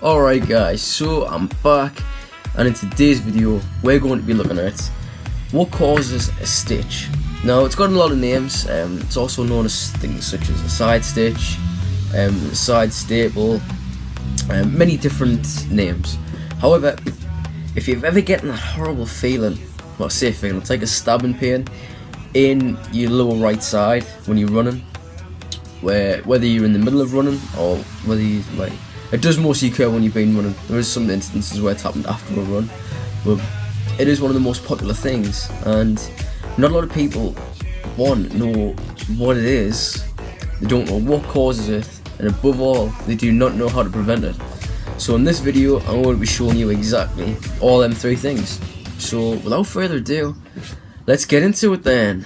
Alright guys, so I'm back, and in today's video we're going to be looking at what causes a stitch. Now it's got a lot of names. It's also known as things such as a side stitch, a side staple, many different names. However, if you've ever gotten that horrible feeling, well, I say feeling, it's like a stabbing pain in your lower right side when you're running, whether you're in the middle of running or whether you it does mostly occur when you've been running. There is some instances where it's happened after a run, but it is one of the most popular things, and not a lot of people, one, know what it is, they don't know what causes it, and above all, they do not know how to prevent it. So in this video, I'm going to be showing you exactly all them three things. So without further ado, let's get into it then.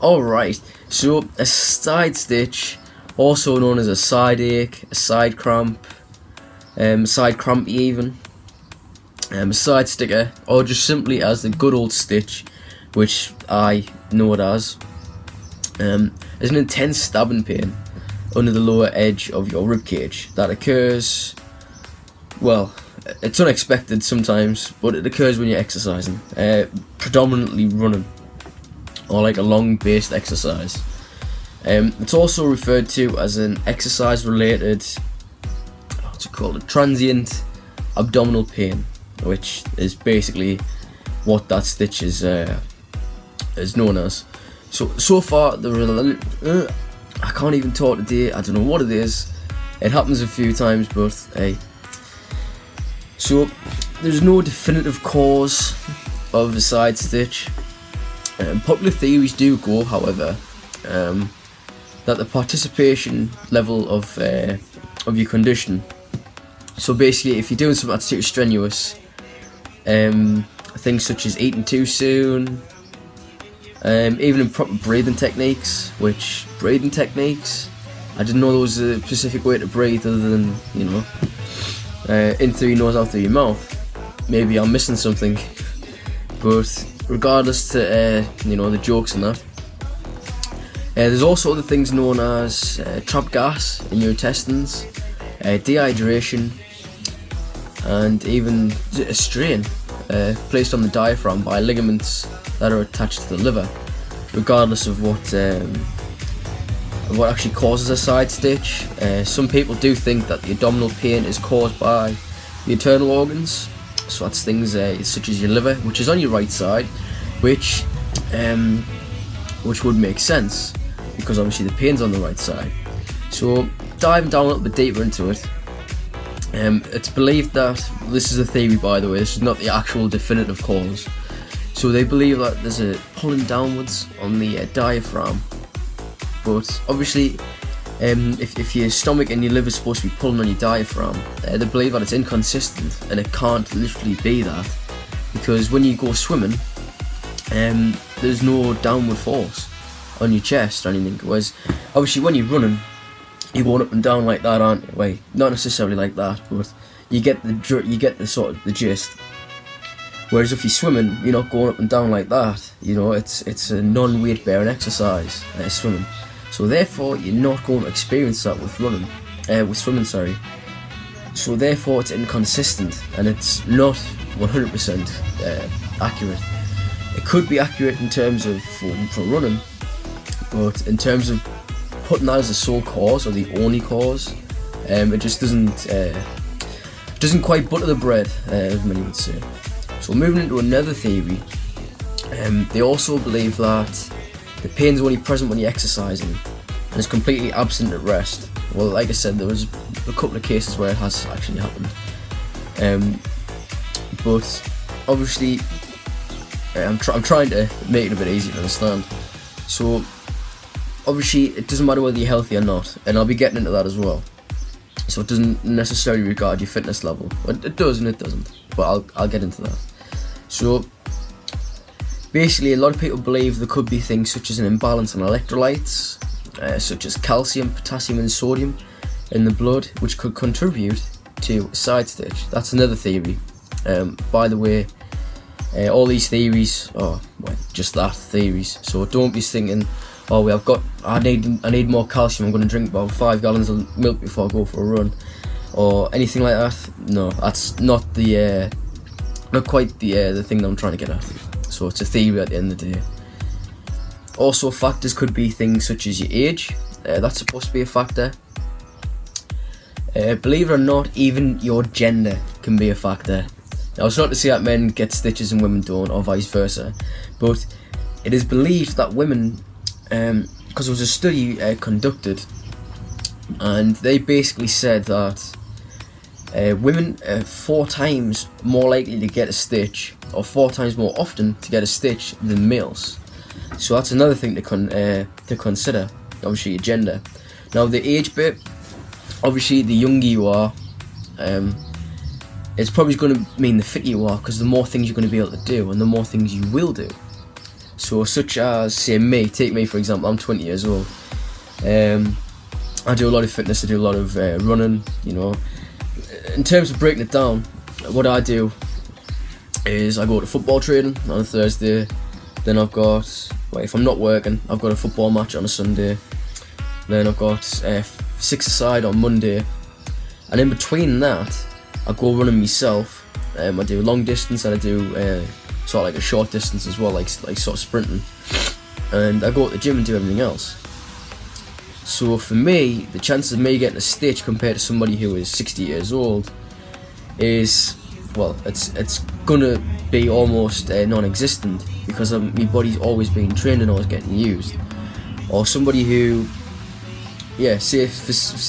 Alright, so a side stitch, also known as a side ache, a side cramp, side crampy even, a side sticker, or just simply as the good old stitch, which I know it as, is an intense stabbing pain under the lower edge of your ribcage that occurs, well, it's unexpected sometimes, but it occurs when you're exercising, predominantly running, or like a long-based exercise. It's also referred to as an exercise-related, what's it called, a transient abdominal pain, which is basically what that stitch is known as. So far, I can't even talk today. I don't know what it is. It happens a few times, but hey. So there's no definitive cause of a side stitch. Popular theories do go, however, that the participation level of your condition. So basically, if you're doing something that's too strenuous, things such as eating too soon, even improper breathing techniques. Which breathing techniques? I didn't know there was a specific way to breathe other than, you know, in through your nose, out through your mouth. Maybe I'm missing something, but regardless to you know, the jokes and that, there's also other things known as trapped gas in your intestines, dehydration, and even a strain placed on the diaphragm by ligaments that are attached to the liver. Regardless of what actually causes a side stitch, some people do think that the abdominal pain is caused by the internal organs. So that's things such as your liver, which is on your right side, which would make sense because obviously the pain's on the right side. So diving down a little bit deeper into it, it's believed that, this is a theory by the way, this is not the actual definitive cause. So they believe that there's a pulling downwards on the diaphragm, but obviously if your stomach and your liver is supposed to be pulling on your diaphragm, they believe that it's inconsistent and it can't literally be that, because when you go swimming, there's no downward force on your chest or anything, whereas obviously when you're running, you're going up and down like that, aren't you? Wait, not necessarily like that, but you get the sort of the gist. Whereas if you're swimming, you're not going up and down like that. You know, it's a non-weight bearing exercise, swimming. So therefore, you're not going to experience that with swimming, sorry. So therefore, it's inconsistent and it's not 100% accurate. It could be accurate in terms of for running, but in terms of putting that as the sole cause or the only cause, it just doesn't quite butter the bread, as many would say. So moving into another theory, they also believe that the pain's only present when you're exercising and is completely absent at rest. Well, like I said, there was a couple of cases where it has actually happened, but obviously I'm trying to make it a bit easier to understand. So obviously it doesn't matter whether you're healthy or not, and I'll be getting into that as well. So it doesn't necessarily regard your fitness level. It does and it doesn't, but I'll get into that. So basically, a lot of people believe there could be things such as an imbalance in electrolytes, such as calcium, potassium and sodium in the blood, which could contribute to a side stitch. That's another theory. By the way, all these theories are just that, theories. So don't be thinking, oh, I need more calcium, I'm going to drink about 5 gallons of milk before I go for a run, or anything like that. No, that's not quite the thing that I'm trying to get at. So it's a theory at the end of the day. Also, factors could be things such as your age. That's supposed to be a factor. Believe it or not, even your gender can be a factor. Now, it's not to say that men get stitches and women don't, or vice versa, but it is believed that women, because there was a study conducted, and they basically said that women are 4 times more likely to get a stitch, or 4 times more often to get a stitch than males. So that's another thing to consider. Obviously, your gender. Now, the age bit. Obviously, the younger you are, it's probably going to mean the fitter you are, because the more things you're going to be able to do, and the more things you will do. So, such as, say, take me for example. I'm 20 years old. I do a lot of fitness. I do a lot of running. You know, in terms of breaking it down, what I do is I go to football training on a Thursday. Then I've got, if I'm not working, I've got a football match on a Sunday. Then I've got 6-a-side on Monday. And in between that, I go running myself. I do long distance, and I do sort of like a short distance as well, like sort of sprinting. And I go to the gym and do everything else. So for me, the chances of me getting a stitch compared to somebody who is 60 years old is, it's gonna be almost non-existent, because my body's always being trained and always getting used. Or somebody who, say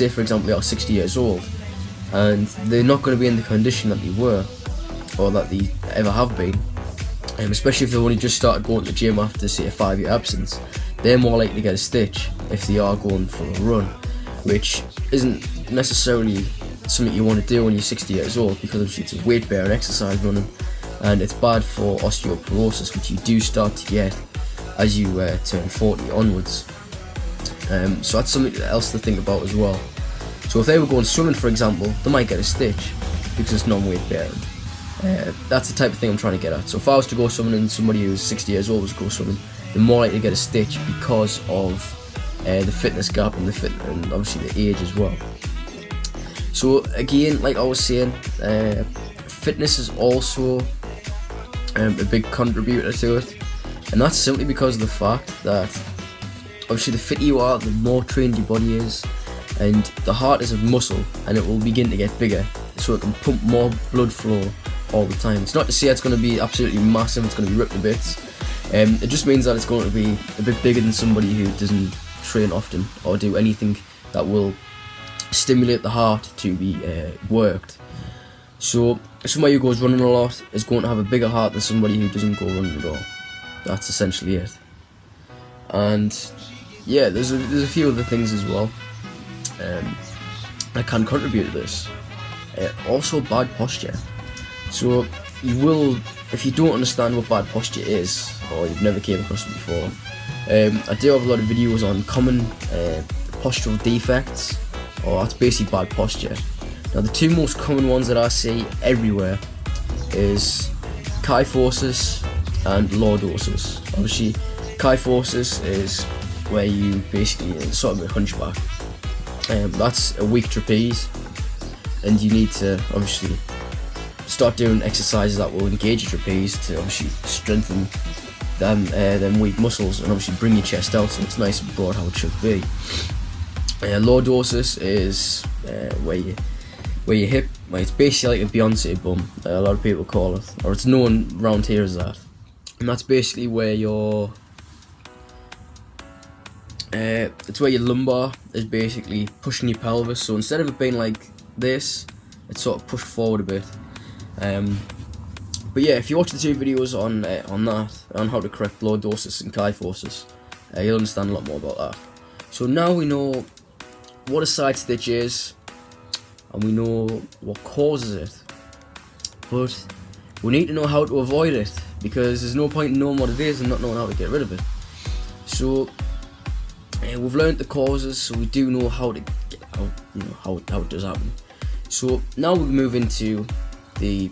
for example they are 60 years old and they're not going to be in the condition that they were, or that they ever have been, especially if they've only just started going to the gym after, say, a 5-year absence. They're more likely to get a stitch if they are going for a run, which isn't necessarily something you want to do when you're 60 years old, because obviously it's a weight bearing exercise, running, and it's bad for osteoporosis, which you do start to get as you turn 40 onwards. So that's something else to think about as well. So if they were going swimming, for example, they might get a stitch because it's non-weight bearing. That's the type of thing I'm trying to get at. So if I was to go swimming and somebody who's 60 years old was to go swimming, they're more likely to get a stitch because of the fitness gap and and obviously the age as well. So again, like I was saying, fitness is also a big contributor to it, and that's simply because of the fact that obviously the fitter you are, the more trained your body is, and the heart is a muscle, and it will begin to get bigger, so it can pump more blood flow all the time. It's not to say it's going to be absolutely massive, it's going to be ripped to bits. It just means that it's going to be a bit bigger than somebody who doesn't train often or do anything that will stimulate the heart to be worked. So somebody who goes running a lot is going to have a bigger heart than somebody who doesn't go running at all. That's essentially it. And yeah, there's a few other things as well that can contribute to this. Also, bad posture. So you will, if you don't understand what bad posture is, or you've never came across it before, I do have a lot of videos on common postural defects, or that's basically bad posture. Now, the 2 most common ones that I see everywhere is kyphosis and lordosis. Obviously, kyphosis is where you basically sort of a hunchback. That's a weak trapeze, and you need to obviously start doing exercises that will engage your trapeze to obviously strengthen them weak muscles, and obviously bring your chest out so it's nice and broad how it should be. Lordosis is where your hip, it's basically like a Beyonce bum, a lot of people call it, or it's known around here as that. And that's basically where it's where your lumbar is basically pushing your pelvis. So instead of it being like this, it's sort of pushed forward a bit. But yeah, if you watch the 2 videos on that, on how to correct lordosis and kyphosis, you'll understand a lot more about that. So now we know what a side stitch is, and we know what causes it, but we need to know how to avoid it, because there's no point in knowing what it is and not knowing how to get rid of it. So we've learned the causes, so we do know how it does happen. So now we move into the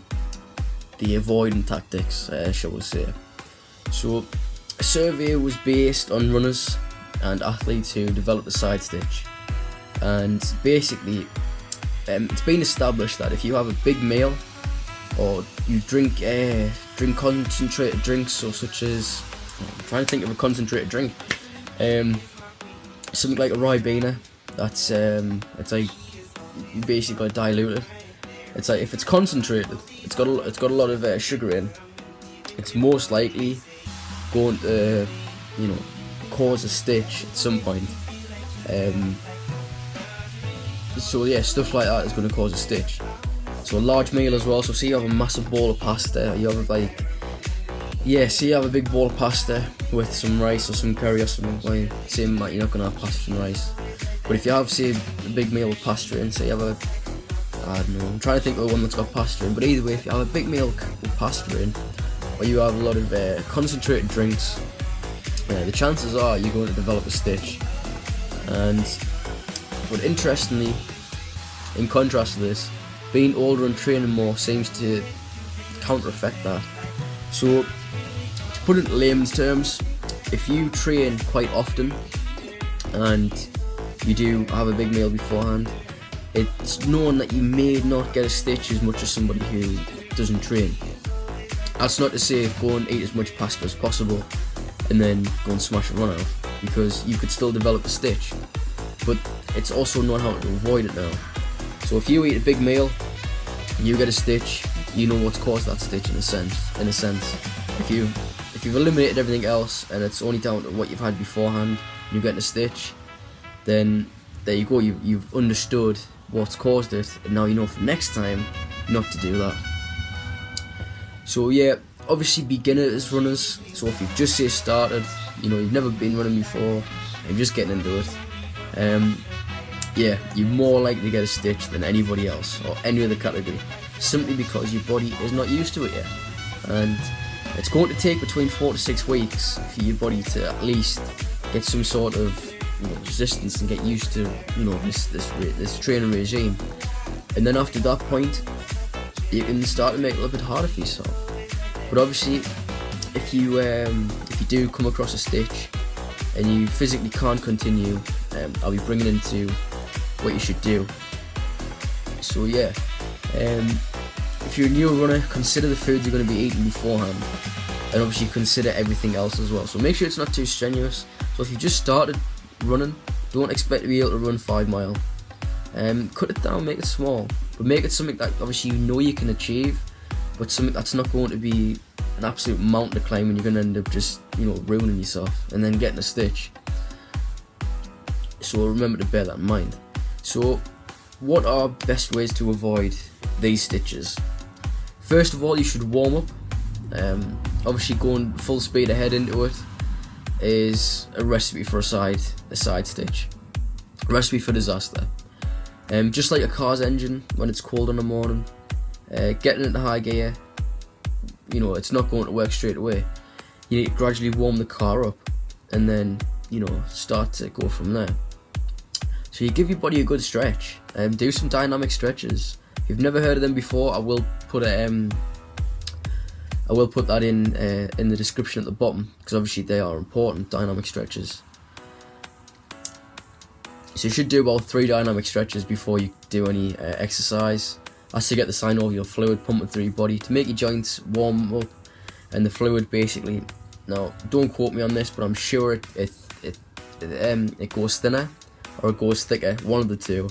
avoiding tactics, shall we say. So a survey was based on runners and athletes who developed the side stitch, and basically it's been established that if you have a big meal or you drink concentrated drinks, or such as, I'm trying to think of a concentrated drink, something like a Ribena, that's it's like you basically dilute it. It's like if it's concentrated, it's got a lot of sugar in. It's most likely going to cause a stitch at some point. So yeah, stuff like that is going to cause a stitch. So a large meal as well. So see you have a massive bowl of pasta. You have see you have a big bowl of pasta with some rice or some curry or something. Well, same like you're not going to have pasta and rice. But if you have, say, a big meal with pasta in, say you have I don't know, I'm trying to think of the one that's got pasta in, but either way, if you have a big meal with pasta in, or you have a lot of concentrated drinks, the chances are you're going to develop a stitch. But interestingly, in contrast to this, being older and training more seems to counter-effect that. So, to put it in layman's terms, if you train quite often and you do have a big meal beforehand, it's known that you may not get a stitch as much as somebody who doesn't train. That's not to say go and eat as much pasta as possible and then go and smash a run out, because you could still develop a stitch. But it's also known how to avoid it now. So if you eat a big meal, you get a stitch, you know what's caused that stitch in a sense. If you've eliminated everything else and it's only down to what you've had beforehand, and you're getting a stitch, then there you go, you've understood what's caused it, and now you know for next time not to do that. So yeah, obviously beginners runners, so if you've just started, you've never been running before, and you're just getting into it, you're more likely to get a stitch than anybody else or any other category, simply because your body is not used to it yet. And it's going to take between 4 to 6 weeks for your body to at least get some sort of resistance and get used to this training regime. And then after that point, you can start to make it a little bit harder for yourself. But obviously, if you do come across a stitch and you physically can't continue, I'll be bringing into what you should do. So yeah, if you're a new runner, consider the foods you're going to be eating beforehand, and obviously consider everything else as well. So make sure it's not too strenuous. So if you just started running, don't expect to be able to run 5 mile. Cut it down, make it small, but make it something that obviously you can achieve, but something that's not going to be an absolute mountain to climb, and you're going to end up just ruining yourself and then getting a stitch. So remember to bear that in mind. So what are best ways to avoid these stitches? First of all, you should warm up. Obviously going full speed ahead into it is a recipe for a side stitch, a recipe for disaster. Just like a car's engine, when it's cold in the morning, getting into high gear, it's not going to work straight away. You need to gradually warm the car up and then start to go from there. So you give your body a good stretch, do some dynamic stretches. If you've never heard of them before, I will put that in the description at the bottom, because obviously they are important, dynamic stretches. So you should do about 3 dynamic stretches before you do any exercise. That's to get the sign of your fluid pumping through your body, to make your joints warm up, and the fluid basically, now don't quote me on this, but I'm sure it goes thinner or it goes thicker, one of the two,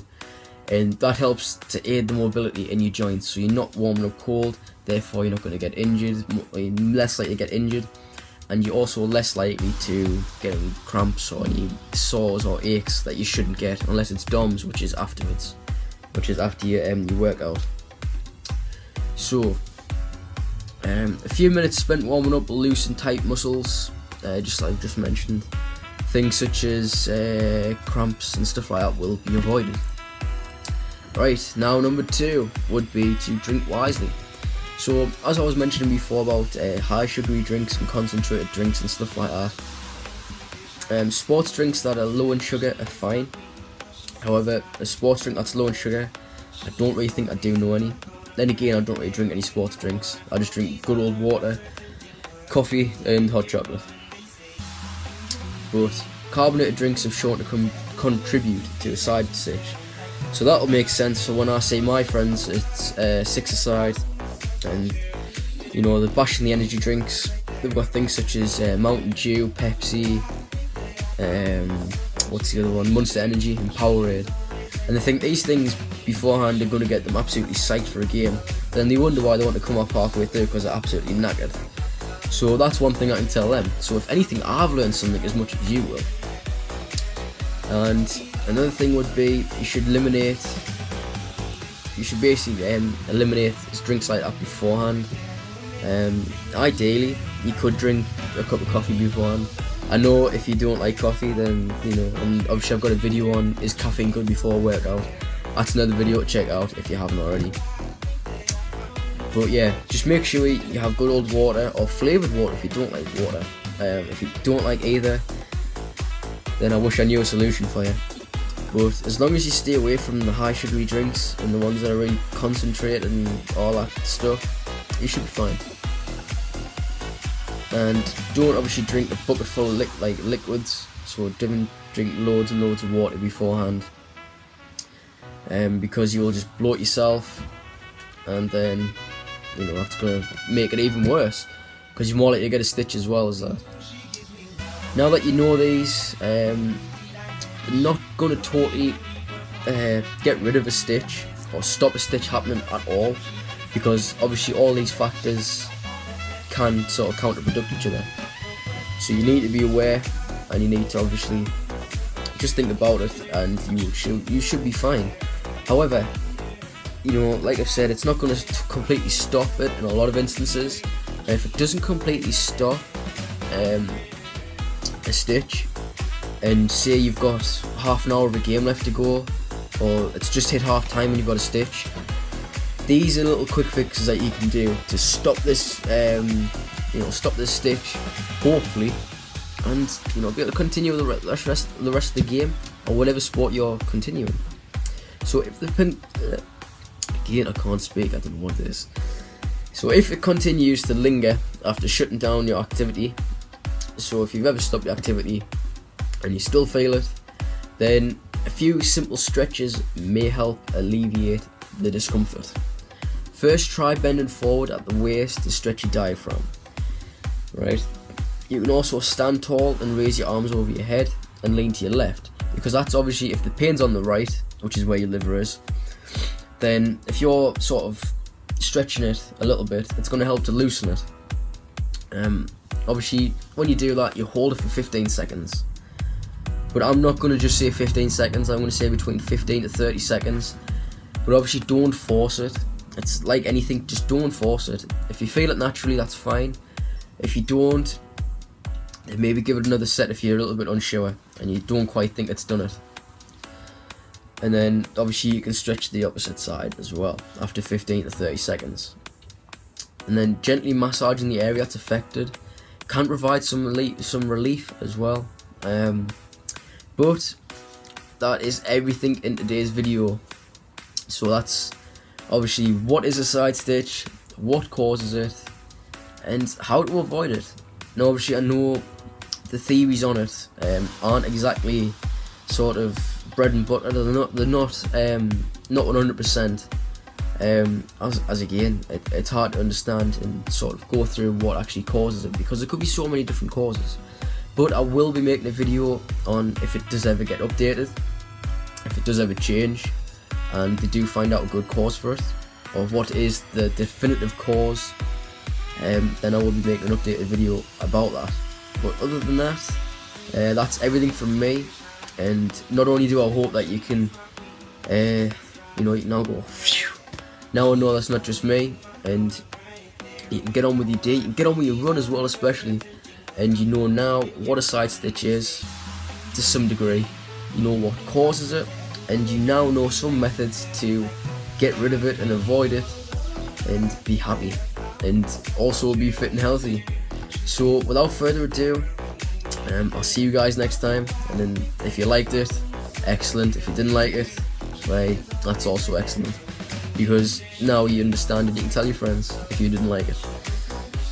and that helps to aid the mobility in your joints. So you're not warming up cold, therefore you're not going to get injured, less likely to get injured, and you're also less likely to get any cramps or any sores or aches that you shouldn't get, unless it's DOMS, which is afterwards, which is after your workout. So a few minutes spent warming up loose and tight muscles, just like I just mentioned. Things such as cramps and stuff like that will be avoided. Right, now number 2 would be to drink wisely. So as I was mentioning before about high sugary drinks and concentrated drinks and stuff like that, sports drinks that are low in sugar are fine. However, a sports drink that's low in sugar I don't really think I do know any. Then again, I don't really drink any sports drinks. I just drink good old water, coffee and hot chocolate. But carbonated drinks have shown to contribute to a side stitch. So that'll make sense for when I say my friends, it's 6-a-side, and you know, they're bashing the energy drinks. They've got things such as Mountain Dew, Pepsi, what's the other one, Monster Energy and Powerade. And they think these things beforehand are going to get them absolutely psyched for a game. Then they wonder why they want to come off halfway through because they're absolutely knackered. So that's one thing I can tell them. So if anything, I've learned something as much as you will. And another thing would be you should basically eliminate drinks like that beforehand. Ideally, you could drink a cup of coffee beforehand. I know if you don't like coffee, then you know, and obviously I've got a video on is caffeine good before a workout. That's another video to check out if you haven't already. But yeah, just make sure you have good old water or flavoured water if you don't like water. If you don't like either, then I wish I knew a solution for you. But as long as you stay away from the high sugary drinks and the ones that are really concentrated and all that stuff, you should be fine. And don't obviously drink a bucket full of liquids, so don't drink loads and loads of water beforehand, because you will just bloat yourself, and then you know that's going to make it even worse because you're more likely to get a stitch as well as that. Now that you know these, they're not going to totally get rid of a stitch or stop a stitch happening at all, because obviously all these factors can sort of counterproduct each other. So you need to be aware, and you need to obviously just think about it, and you should be fine. However, you know, like I've said, it's not going to completely stop it in a lot of instances. And if it doesn't completely stop a stitch, and say you've got half an hour of a game left to go, or it's just hit half time and you've got a stitch, these are little quick fixes that you can do to stop this, stop this stitch, hopefully, and you know, be able to continue the rest of the game or whatever sport you're continuing. So if the again, I can't speak. I don't know what it is. So if it continues to linger after shutting down your activity, so if you've ever stopped your activity and you still feel it, then a few simple stretches may help alleviate the discomfort. First, try bending forward at the waist to stretch your diaphragm. Right? You can also stand tall and raise your arms over your head and lean to your left, because that's obviously, if the pain's on the right, which is where your liver is, then if you're sort of stretching it a little bit, it's going to help to loosen it. Obviously, when you do that, you hold it for 15 seconds. But I'm not going to just say 15 seconds, I'm going to say between 15 to 30 seconds. But obviously, don't force it. It's like anything, just don't force it. If you feel it naturally, that's fine. If you don't, then maybe give it another set if you're a little bit unsure and you don't quite think it's done it. And then obviously you can stretch the opposite side as well after 15 to 30 seconds. And then gently massaging the area that's affected can provide some relief as well. But that is everything in today's video. So that's obviously what is a side stitch, what causes it, and how to avoid it. Now obviously I know the theories on it aren't exactly sort of bread and butter. They're not 100%. As again, it's hard to understand and sort of go through what actually causes it, because there could be so many different causes. But I will be making a video on if it does ever get updated, if it does ever change, and they do find out a good cause for it, or what is the definitive cause, then I will be making an updated video about that. But other than that, that's everything from me. And not only do I hope that you can, you can now go, phew. Now I know that's not just me, and you can get on with your day, you can get on with your run as well, especially, and you know now what a side stitch is to some degree. You know what causes it, and you now know some methods to get rid of it and avoid it and be happy and also be fit and healthy. So without further ado, I'll see you guys next time, and then if you liked it, excellent. If you didn't like it, well, that's also excellent. because now you understand and you can tell your friends if you didn't like it.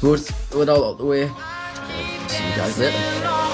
But with all out the way, see you guys later.